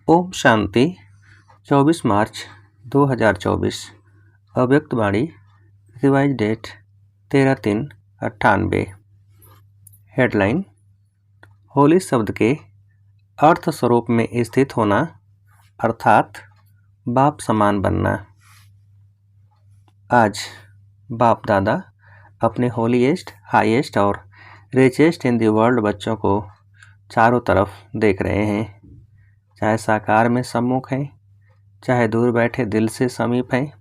ओम शांति। 24 मार्च 2024। अव्यक्त वाणी। Revise date 13/3/98। Headline. Holi शब्द के अर्थ स्वरूप में स्थित होना अर्थात बाप समान बनना। आज बाप दादा अपने होलीएस्ट, हाईएस्ट और रिचेस्ट इन द वर्ल्ड बच्चों को चारों तरफ देख रहे हैं, चाहे साकार में सम्मुख हैं, चाहे दूर बैठे दिल से समीप हैं।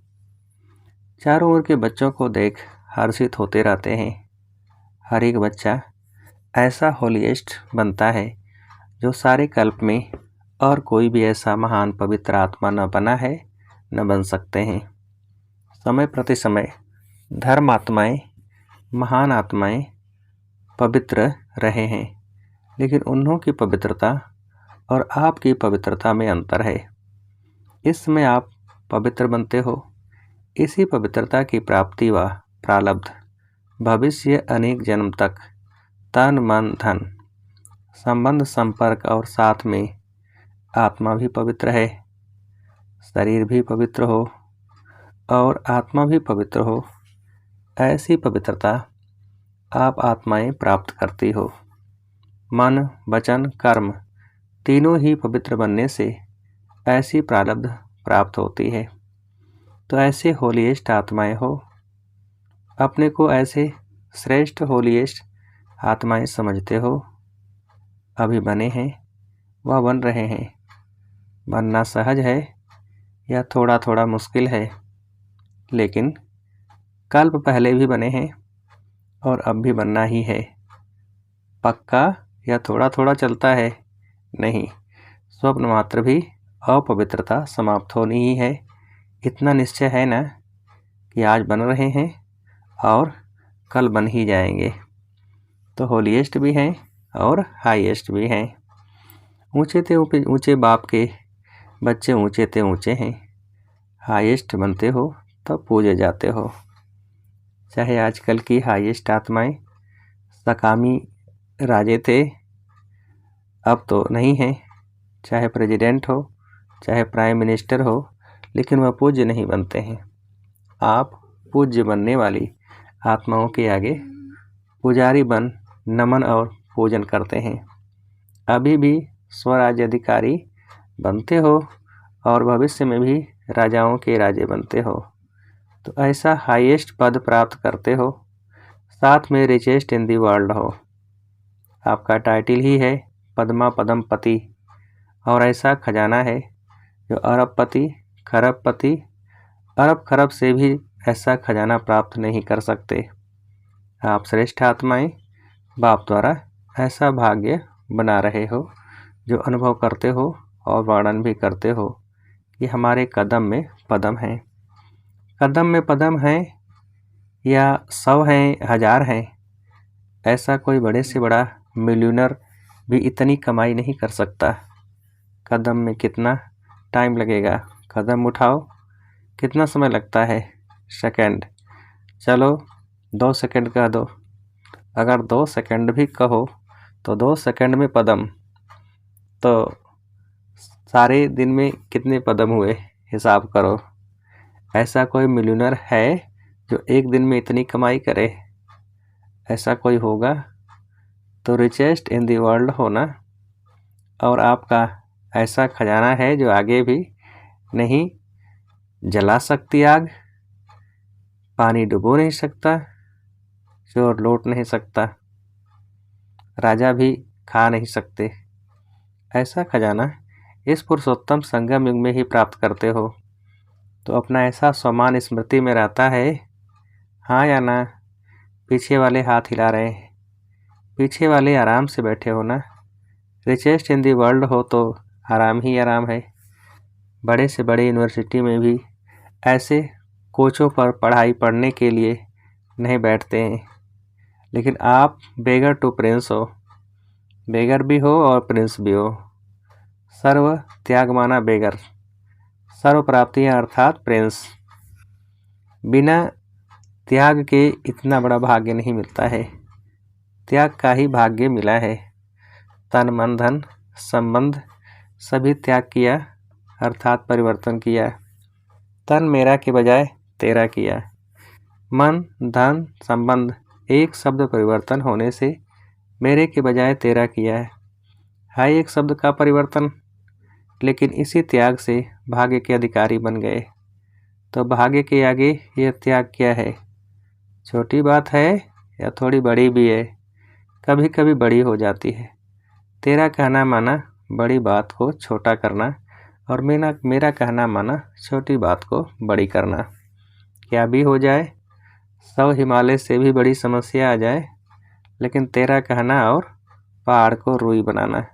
चारों ओर के बच्चों को देख हर्षित होते रहते हैं। हर एक बच्चा ऐसा होलीएस्ट बनता है जो सारे कल्प में और कोई भी ऐसा महान पवित्र आत्मा न बना है, न बन सकते हैं। समय प्रति समय धर्म आत्माएं, महान आत्माएं पवित्र रहे हैं, लेकिन उन्हों की पवित्रता और आपकी पवित्रता में अंतर है। इस समय आप पवित्र बनते हो। इसी पवित्रता की प्राप्ति व प्रारब्ध भविष्य अनेक जन्म तक तन मन धन संबंध संपर्क और साथ में आत्मा भी पवित्र है, शरीर भी पवित्र हो और आत्मा भी पवित्र हो। ऐसी पवित्रता आप आत्माएं प्राप्त करती हो। मन वचन कर्म तीनों ही पवित्र बनने से ऐसी प्रारब्ध प्राप्त होती है। तो ऐसे होलीएस्ट आत्माएं हो। अपने को ऐसे श्रेष्ठ होलीएस्ट आत्माएं समझते हो। अभी बने हैं व बन रहे हैं। बनना सहज है या थोड़ा थोड़ा मुश्किल है, लेकिन कल्प पहले भी बने हैं और अब भी बनना ही है। पक्का या थोड़ा थोड़ा चलता है? नहीं, स्वप्न मात्र भी अपवित्रता समाप्त होनी ही है। इतना निश्चय है ना कि आज बन रहे हैं और कल बन ही जाएंगे। तो होलीएस्ट भी हैं और हाईएस्ट भी हैं। ऊंचे ते ऊंचे बाप के बच्चे ऊंचे ते ऊंचे हैं। हाईएस्ट बनते हो तब पूजे जाते हो। चाहे आजकल की हाईएस्ट आत्माएं सकामी राजे थे, अब तो नहीं हैं। चाहे प्रेसिडेंट हो, चाहे प्राइम मिनिस्टर हो, लेकिन वह पूज्य नहीं बनते हैं। आप पूज्य बनने वाली आत्माओं के आगे पुजारी बन नमन और पूजन करते हैं। अभी भी स्वराज्य अधिकारी बनते हो और भविष्य में भी राजाओं के राजे बनते हो। तो ऐसा हाईएस्ट पद प्राप्त करते हो, साथ में रिचेस्ट इन दी वर्ल्ड हो। आपका टाइटल ही है पद्मा पदम पति, और ऐसा खजाना है जो अरबपति खरबपति अरब खरब से भी ऐसा खजाना प्राप्त नहीं कर सकते। आप श्रेष्ठ आत्माएं बाप द्वारा ऐसा भाग्य बना रहे हो, जो अनुभव करते हो और वर्णन भी करते हो कि हमारे कदम में पदम हैं। कदम में पदम हैं या 100 हैं, 1000 हैं, ऐसा कोई बड़े से बड़ा मिलियनर भी इतनी कमाई नहीं कर सकता। कदम में कितना टाइम लगेगा? कदम उठाओ, कितना समय लगता है? सेकंड। चलो 2 सेकंड कह दो। अगर 2 सेकंड भी कहो तो 2 सेकंड में पदम, तो सारे दिन में कितने पदम हुए हिसाब करो। ऐसा कोई मिलियनर है जो एक दिन में इतनी कमाई करे? ऐसा कोई होगा? तो रिचेस्ट इन दी वर्ल्ड होना, और आपका ऐसा खजाना है जो आगे भी नहीं जला सकती आग, पानी डुबो नहीं सकता, चोर लौट नहीं सकता, राजा भी खा नहीं सकते। ऐसा खजाना इस पुरुषोत्तम संगम युग में ही प्राप्त करते हो। तो अपना ऐसा सम्मान स्मृति में रहता है, हाँ या ना? पीछे वाले हाथ हिला रहे हैं। पीछे वाले आराम से बैठे हो ना? रिचेस्ट इन दी वर्ल्ड हो तो आराम ही आराम है। बड़े से बड़े यूनिवर्सिटी में भी ऐसे कोचों पर पढ़ाई पढ़ने के लिए नहीं बैठते हैं, लेकिन आप बेगर टू प्रिंस हो। बेगर भी हो और प्रिंस भी हो। सर्व त्याग माना बेगर, सर्व प्राप्तियाँ अर्थात प्रिंस। बिना त्याग के इतना बड़ा भाग्य नहीं मिलता है। त्याग का ही भाग्य मिला है। तन मन धन संबंध सभी त्याग किया अर्थात परिवर्तन किया। तन मेरा के बजाय तेरा किया। मन, धन, संबंध एक शब्द परिवर्तन होने से मेरे के बजाय तेरा किया है एक शब्द का परिवर्तन, लेकिन इसी त्याग से भाग्य के अधिकारी बन गए। तो भाग्य के आगे यह त्याग क्या है? छोटी बात है या थोड़ी बड़ी भी है? कभी कभी बड़ी हो जाती है। तेरा कहना माना बड़ी बात को छोटा करना, और मेरा कहना माना छोटी बात को बड़ी करना। क्या भी हो जाए, 100 हिमालय से भी बड़ी समस्या आ जाए, लेकिन तेरा कहना और पहाड़ को रुई बनाना।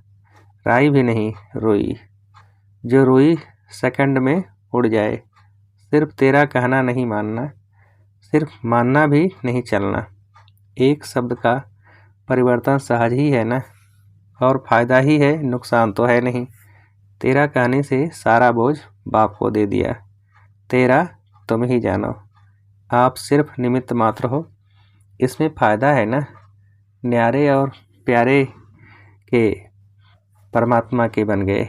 राई भी नहीं, रुई। जो रुई सेकंड में उड़ जाए। सिर्फ तेरा कहना नहीं मानना, सिर्फ मानना भी नहीं चलना। एक शब्द का परिवर्तन सहज ही है ना, और फायदा ही है, नुकसान तो है नहीं। तेरा कहने से सारा बोझ बाप को दे दिया। तेरा तुम ही जानो, आप सिर्फ निमित्त मात्र हो। इसमें फायदा है ना। न्यारे और प्यारे के परमात्मा के बन गए।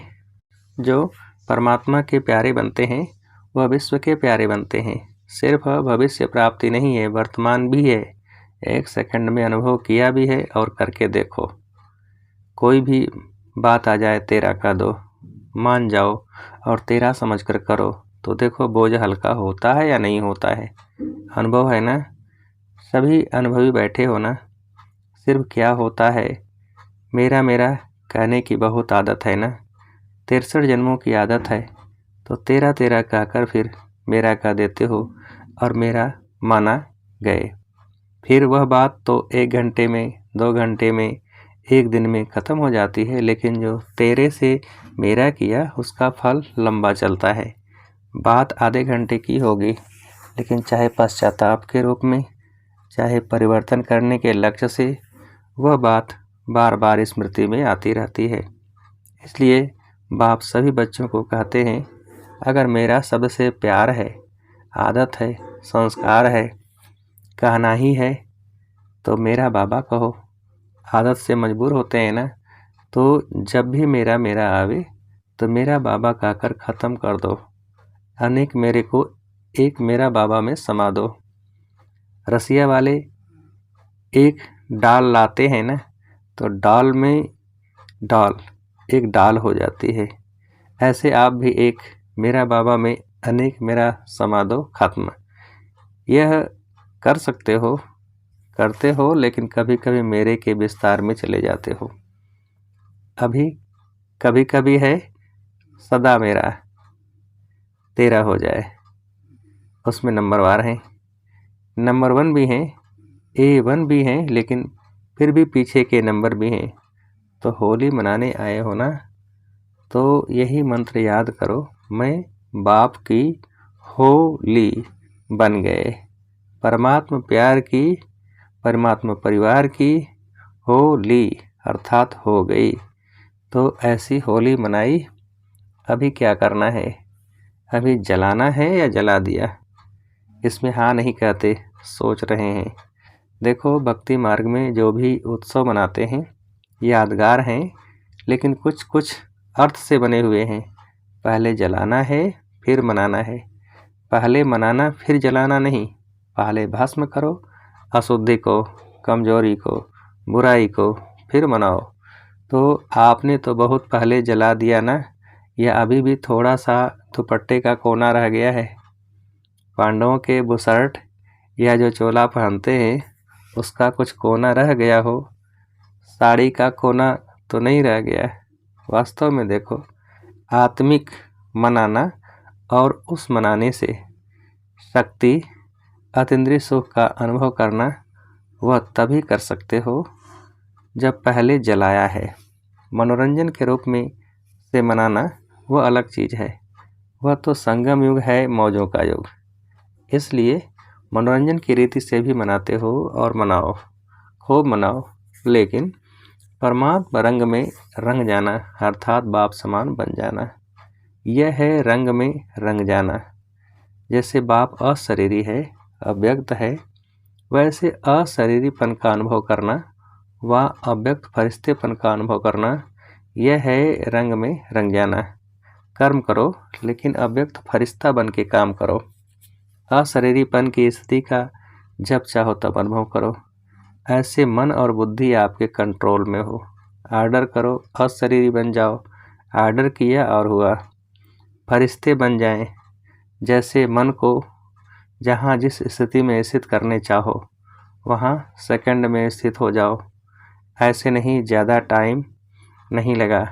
जो परमात्मा के प्यारे बनते हैं वह विश्व के प्यारे बनते हैं। सिर्फ भविष्य प्राप्ति नहीं है, वर्तमान भी है। एक सेकंड में अनुभव किया भी है और करके देखो। कोई भी बात आ जाए तेरा का दो, मान जाओ और तेरा समझकर करो, तो देखो बोझ हल्का होता है या नहीं होता है। अनुभव है ना, सभी अनुभवी बैठे हो ना। सिर्फ क्या होता है, मेरा मेरा कहने की बहुत आदत है ना। 63 जन्मों की आदत है, तो तेरा तेरा कहकर फिर मेरा कह देते हो और मेरा माना गए। फिर वह बात तो 1 घंटे में, 2 घंटे में, 1 दिन में ख़त्म हो जाती है, लेकिन जो तेरे से मेरा किया उसका फल लंबा चलता है। बात आधे घंटे की होगी, लेकिन चाहे पश्चाताप के रूप में, चाहे परिवर्तन करने के लक्ष्य से, वह बात बार बार स्मृति में आती रहती है। इसलिए बाप सभी बच्चों को कहते हैं, अगर मेरा शब्द से प्यार है, आदत है, संस्कार है, कहना ही है, तो मेरा बाबा कहो। आदत से मजबूर होते हैं ना, तो जब भी मेरा मेरा आवे तो मेरा बाबा कहकर ख़त्म कर दो। अनेक मेरे को एक मेरा बाबा में समा दो। रसिया वाले एक डाल लाते हैं ना, तो डाल में डाल एक डाल हो जाती है। ऐसे आप भी एक मेरा बाबा में अनेक मेरा समा दो, खत्म। यह कर सकते हो, करते हो, लेकिन कभी कभी मेरे के विस्तार में चले जाते हो। अभी कभी कभी है सदा मेरा तेरा हो जाए, उसमें नंबरवार हैं, नंबर 1 भी हैं, A1 भी हैं, लेकिन फिर भी पीछे के नंबर भी हैं। तो होली मनाने आए हो ना, तो यही मंत्र याद करो, मैं बाप की होली बन गए। परमात्मा प्यार की, परमात्मा परिवार की होली अर्थात हो गई। तो ऐसी होली मनाई। अभी क्या करना है? अभी जलाना है या जला दिया? इसमें हाँ नहीं कहते, सोच रहे हैं। देखो, भक्ति मार्ग में जो भी उत्सव मनाते हैं यादगार हैं, लेकिन कुछ कुछ अर्थ से बने हुए हैं। पहले जलाना है फिर मनाना है। पहले मनाना फिर जलाना नहीं। पहले भस्म करो अशुद्धि को, कमजोरी को, बुराई को, फिर मनाओ। तो आपने तो बहुत पहले जला दिया ना, या अभी भी थोड़ा सा दुपट्टे का कोना रह गया है? पांडवों के बुशर्ट या जो चोला पहनते हैं उसका कुछ कोना रह गया हो, साड़ी का कोना तो नहीं रह गया। वास्तव में देखो, आत्मिक मनाना और उस मनाने से शक्ति, अतीन्द्रिय सुख का अनुभव करना, वह तभी कर सकते हो जब पहले जलाया है। मनोरंजन के रूप में से मनाना वह अलग चीज़ है। वह तो संगम युग है, मौजों का युग। इसलिए मनोरंजन की रीति से भी मनाते हो और मनाओ, खूब मनाओ, लेकिन परमात्मा रंग में रंग जाना अर्थात बाप समान बन जाना। यह है रंग में रंग जाना। जैसे बाप अशरीरी है, अव्यक्त है, वैसे अशरीरीपन का अनुभव करना व अव्यक्त फरिश्तेपन का अनुभव करना, यह है रंग में रंग जाना। कर्म करो लेकिन अव्यक्त फरिश्ता बन के काम करो। अशरीरीपन की स्थिति का जब चाहो तब अनुभव करो। ऐसे मन और बुद्धि आपके कंट्रोल में हो। आर्डर करो, अशरीरी बन जाओ। आर्डर किया और हुआ। फरिश्ते बन जाएं। जैसे मन को जहाँ जिस स्थिति में स्थित करने चाहो वहाँ सेकंड में स्थित हो जाओ। ऐसे नहीं, ज़्यादा टाइम नहीं लगा,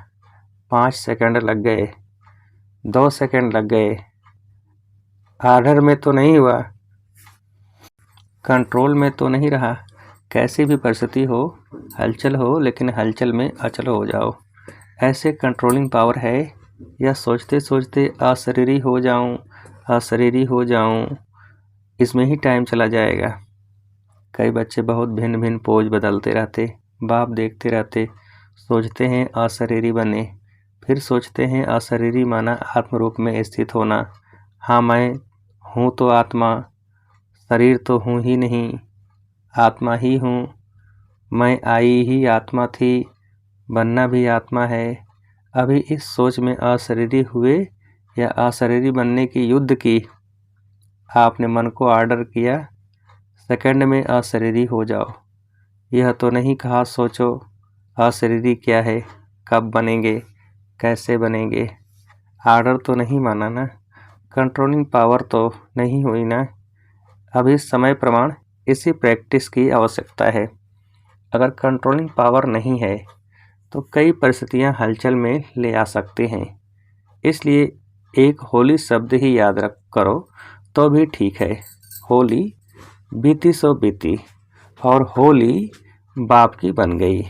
5 सेकंड लग गए, 2 सेकंड लग गए। आर्डर में तो नहीं हुआ, कंट्रोल में तो नहीं रहा। कैसी भी परिस्थिति हो, हलचल हो, लेकिन हलचल में अचल हो जाओ। ऐसे कंट्रोलिंग पावर है। या सोचते सोचते अशरीरी हो जाऊं, अशरीरी हो जाऊं, इसमें ही टाइम चला जाएगा। कई बच्चे बहुत भिन्न भिन्न पोज बदलते रहते, बाप देखते रहते, सोचते हैं अशरीरी बने, फिर सोचते हैं अशरीरी माना आत्म रूप में स्थित होना। हाँ, मैं हूँ तो आत्मा, शरीर तो हूँ ही नहीं, आत्मा ही हूँ। मैं आई ही आत्मा थी, बनना भी आत्मा है। अभी इस सोच में अशरीरी हुए या अशरीरी बनने की युद्ध की। आपने मन को आर्डर किया, सेकंड में अशरीरी हो जाओ। यह तो नहीं कहा सोचो अशरीरी क्या है, कब बनेंगे, कैसे बनेंगे। आर्डर तो नहीं माना ना, कंट्रोलिंग पावर तो नहीं हुई ना। अभी समय प्रमाण इसी प्रैक्टिस की आवश्यकता है। अगर कंट्रोलिंग पावर नहीं है तो कई परिस्थितियां हलचल में ले आ सकती हैं। इसलिए एक होली शब्द ही याद रख करो तो भी ठीक है। होली बीती सो बीती और होली बाप की बन गई।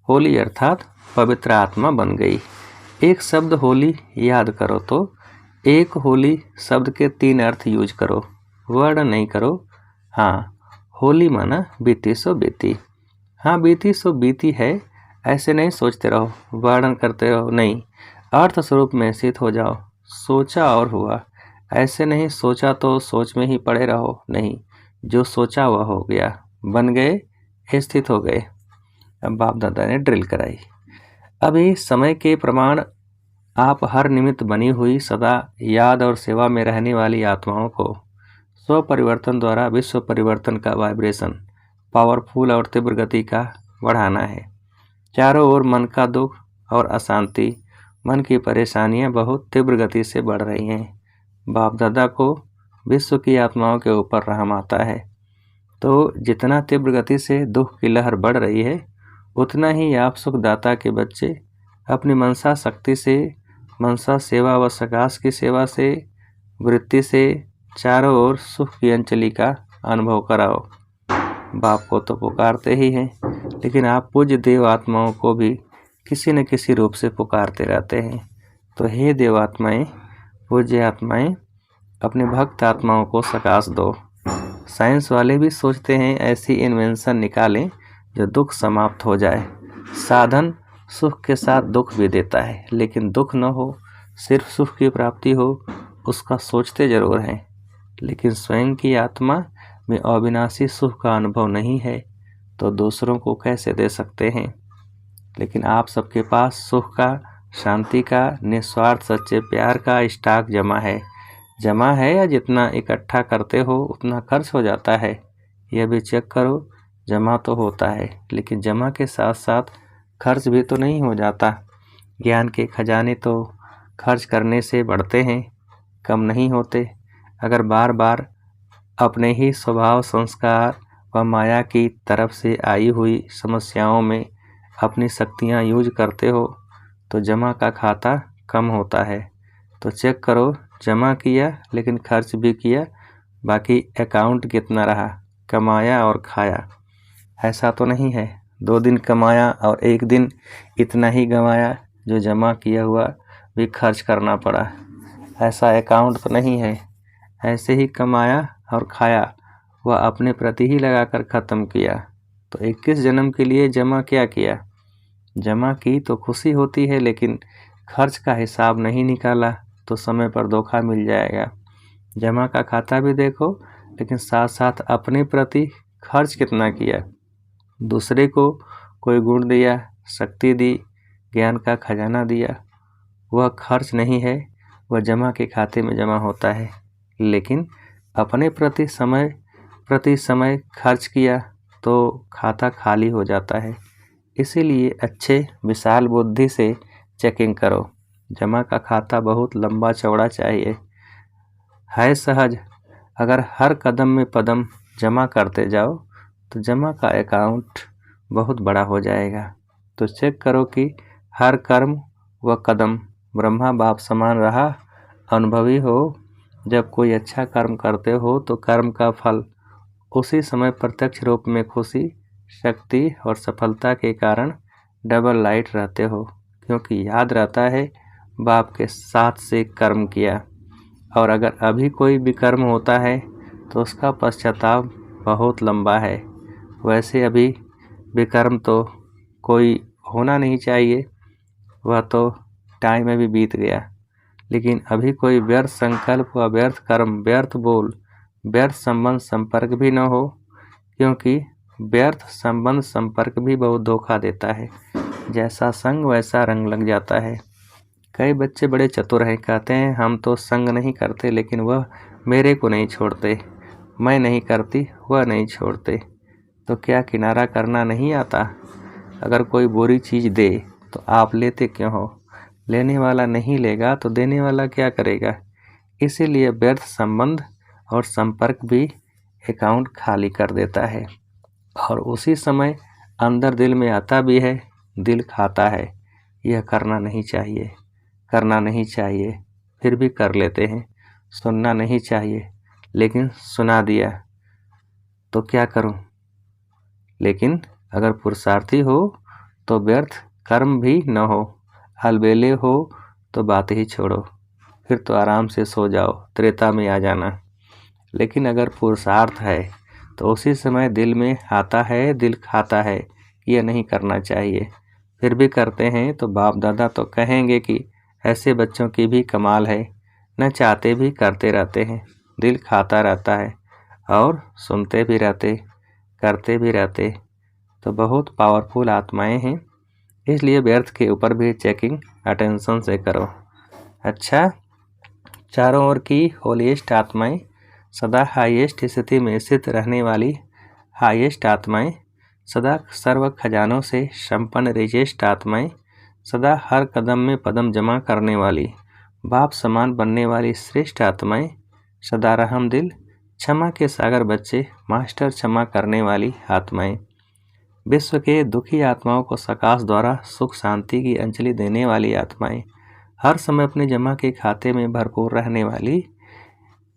होली अर्थात पवित्र आत्मा बन गई। एक शब्द होली याद करो तो एक होली शब्द के 3 अर्थ यूज करो, वर्ड नहीं करो। हाँ, होली माना बीती सो बीती। हाँ, बीती सो बीती है, ऐसे नहीं सोचते रहो, वर्णन करते रहो, नहीं, अर्थ स्वरूप में स्थित हो जाओ। सोचा और हुआ, ऐसे नहीं सोचा तो सोच में ही पड़े रहो, नहीं, जो सोचा वह हो गया, बन गए, स्थित हो गए। अब बाप दादा ने ड्रिल कराई। अभी समय के प्रमाण आप हर निमित्त बनी हुई सदा याद और सेवा में रहने वाली आत्माओं को स्व परिवर्तन द्वारा विश्व परिवर्तन का वाइब्रेशन पावरफुल और तीव्र गति का बढ़ाना है। चारों ओर मन का दुख और अशांति, मन की परेशानियां बहुत तीव्र गति से बढ़ रही हैं। बाप दादा को विश्व की आत्माओं के ऊपर रहम आता है। तो जितना तीव्र गति से दुख की लहर बढ़ रही है, उतना ही आप सुखदाता के बच्चे अपनी मनसा शक्ति से, मनसा सेवा व सकाश की सेवा से, वृत्ति से चारों ओर सुख की अंजलि का अनुभव कराओ। बाप को तो पुकारते ही हैं, लेकिन आप पूज्य देव आत्माओं को भी किसी न किसी रूप से पुकारते रहते हैं। तो हे देव आत्माएं, पूज्य आत्माएं, अपने भक्त आत्माओं को सकाश दो। साइंस वाले भी सोचते हैं ऐसी इन्वेंशन निकालें जो दुख समाप्त हो जाए। साधन सुख के साथ दुख भी देता है, लेकिन दुख न हो, सिर्फ सुख की प्राप्ति हो, उसका सोचते जरूर हैं। लेकिन स्वयं की आत्मा में अविनाशी सुख का अनुभव नहीं है तो दूसरों को कैसे दे सकते हैं। लेकिन आप सबके पास सुख का, शांति का, निस्वार्थ सच्चे प्यार का स्टॉक जमा है या जितना इकट्ठा करते हो उतना खर्च हो जाता है। यह भी चेक करो। जमा तो होता है, लेकिन जमा के साथ साथ खर्च भी तो नहीं हो जाता। ज्ञान के खजाने तो खर्च करने से बढ़ते हैं, कम नहीं होते। अगर बार बार अपने ही स्वभाव, संस्कार व माया की तरफ से आई हुई समस्याओं में अपनी शक्तियां यूज करते हो तो जमा का खाता कम होता है। तो चेक करो, जमा किया लेकिन खर्च भी किया, बाकी अकाउंट कितना रहा, कमाया और खाया। ऐसा तो नहीं है 2 दिन कमाया और 1 दिन इतना ही गंवाया जो जमा किया हुआ भी खर्च करना पड़ा। ऐसा अकाउंट तो नहीं है। ऐसे ही कमाया और खाया, वह अपने प्रति ही लगाकर ख़त्म किया। तो 21 जन्म के लिए जमा क्या किया? जमा की तो खुशी होती है, लेकिन खर्च का हिसाब नहीं निकाला तो समय पर धोखा मिल जाएगा। जमा का खाता भी देखो, लेकिन साथ साथ अपने प्रति खर्च कितना किया। दूसरे को कोई गुण दिया, शक्ति दी, ज्ञान का खजाना दिया। वह खर्च नहीं है, वह जमा के खाते में जमा होता है। लेकिन अपने प्रति समय खर्च किया तो खाता खाली हो जाता है। इसीलिए अच्छे विशाल बुद्धि से चेकिंग करो। जमा का खाता बहुत लंबा चौड़ा चाहिए, है सहज। अगर हर कदम में पदम जमा करते जाओ तो जमा का अकाउंट बहुत बड़ा हो जाएगा। तो चेक करो कि हर कर्म व कदम ब्रह्मा बाप समान रहा। अनुभवी हो, जब कोई अच्छा कर्म करते हो तो कर्म का फल उसी समय प्रत्यक्ष रूप में खुशी, शक्ति और सफलता के कारण डबल लाइट रहते हो, क्योंकि याद रहता है बाप के साथ से कर्म किया। और अगर अभी कोई विकर्म होता है तो उसका पश्चाताप बहुत लंबा है। वैसे अभी विकर्म तो कोई होना नहीं चाहिए, वह तो टाइम में भी बीत गया। लेकिन अभी कोई व्यर्थ संकल्प व व्यर्थ कर्म, व्यर्थ बोल, व्यर्थ संबंध संपर्क भी न हो, क्योंकि व्यर्थ संबंध संपर्क भी बहुत धोखा देता है। जैसा संग वैसा रंग लग जाता है। कई बच्चे बड़े चतुर हैं, कहते हैं हम तो संग नहीं करते लेकिन वह मेरे को नहीं छोड़ते, मैं नहीं करती वह नहीं छोड़ते। तो क्या किनारा करना नहीं आता? अगर कोई बुरी चीज़ दे तो आप लेते क्यों हो? लेने वाला नहीं लेगा तो देने वाला क्या करेगा? इसीलिए व्यर्थ संबंध और संपर्क भी अकाउंट खाली कर देता है। और उसी समय अंदर दिल में आता भी है, दिल खाता है। यह करना नहीं चाहिए, करना नहीं चाहिए, फिर भी कर लेते हैं। सुनना नहीं चाहिए लेकिन सुना दिया तो क्या करूं? लेकिन अगर पुरुषार्थी हो तो व्यर्थ कर्म भी न हो, अलबेले हो तो बात ही छोड़ो, फिर तो आराम से सो जाओ, त्रेता में आ जाना। लेकिन अगर पुरुषार्थ है तो उसी समय दिल में आता है, दिल खाता है कि यह नहीं करना चाहिए, फिर भी करते हैं तो बाप दादा तो कहेंगे कि ऐसे बच्चों की भी कमाल है, न चाहते भी करते रहते हैं, दिल खाता रहता है और सुनते भी रहते, करते भी रहते। तो बहुत पावरफुल आत्माएं हैं, इसलिए व्यर्थ के ऊपर भी चेकिंग अटेंशन से करो। अच्छा, चारों ओर की होलीएस्ट आत्माएं, सदा हाईएस्ट स्थिति में स्थित रहने वाली हाईएस्ट आत्माएं, सदा सर्व खजानों से संपन्न रिचेस्ट आत्माएं, सदा हर कदम में पदम जमा करने वाली, बाप समान बनने वाली श्रेष्ठ आत्माएं, सदा रहम दिल, क्षमा के सागर बच्चे, मास्टर क्षमा करने वाली आत्माएं, विश्व के दुखी आत्माओं को सकाश द्वारा सुख शांति की अंजलि देने वाली आत्माएं, हर समय अपने जमा के खाते में भरपूर रहने वाली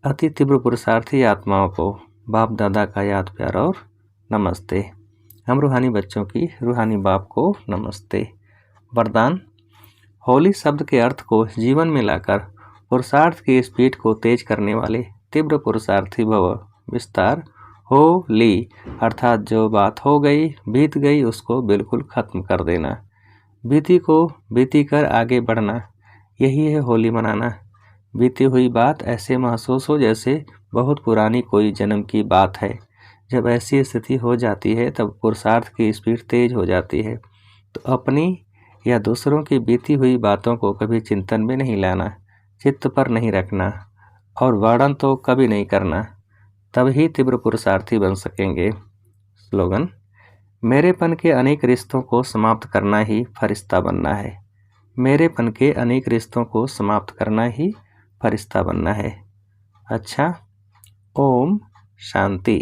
अति तीव्र पुरुषार्थी आत्माओं को बाप दादा का याद प्यार और नमस्ते। हम रूहानी बच्चों की रूहानी बाप को नमस्ते। वरदान: होली शब्द के अर्थ को जीवन में लाकर पुरुषार्थ की स्पीड को तेज करने वाले तीव्र पुरुषार्थी भव। विस्तार: होली अर्थात जो बात हो गई, बीत गई, उसको बिल्कुल खत्म कर देना, बीती को बीती कर आगे बढ़ना, यही है होली मनाना। बीती हुई बात ऐसे महसूस हो जैसे बहुत पुरानी कोई जन्म की बात है। जब ऐसी स्थिति हो जाती है तब पुरुषार्थ की स्पीड तेज हो जाती है। तो अपनी या दूसरों की बीती हुई बातों को कभी चिंतन में नहीं लाना, चित्त पर नहीं रखना और वर्णन तो कभी नहीं करना, तब ही तीव्र पुरुषार्थी बन सकेंगे। स्लोगन: मेरेपन के अनेक रिश्तों को समाप्त करना ही फरिश्ता बनना है। मेरेपन के अनेक रिश्तों को समाप्त करना ही फरिश्ता बनना है। अच्छा, ओम शांति।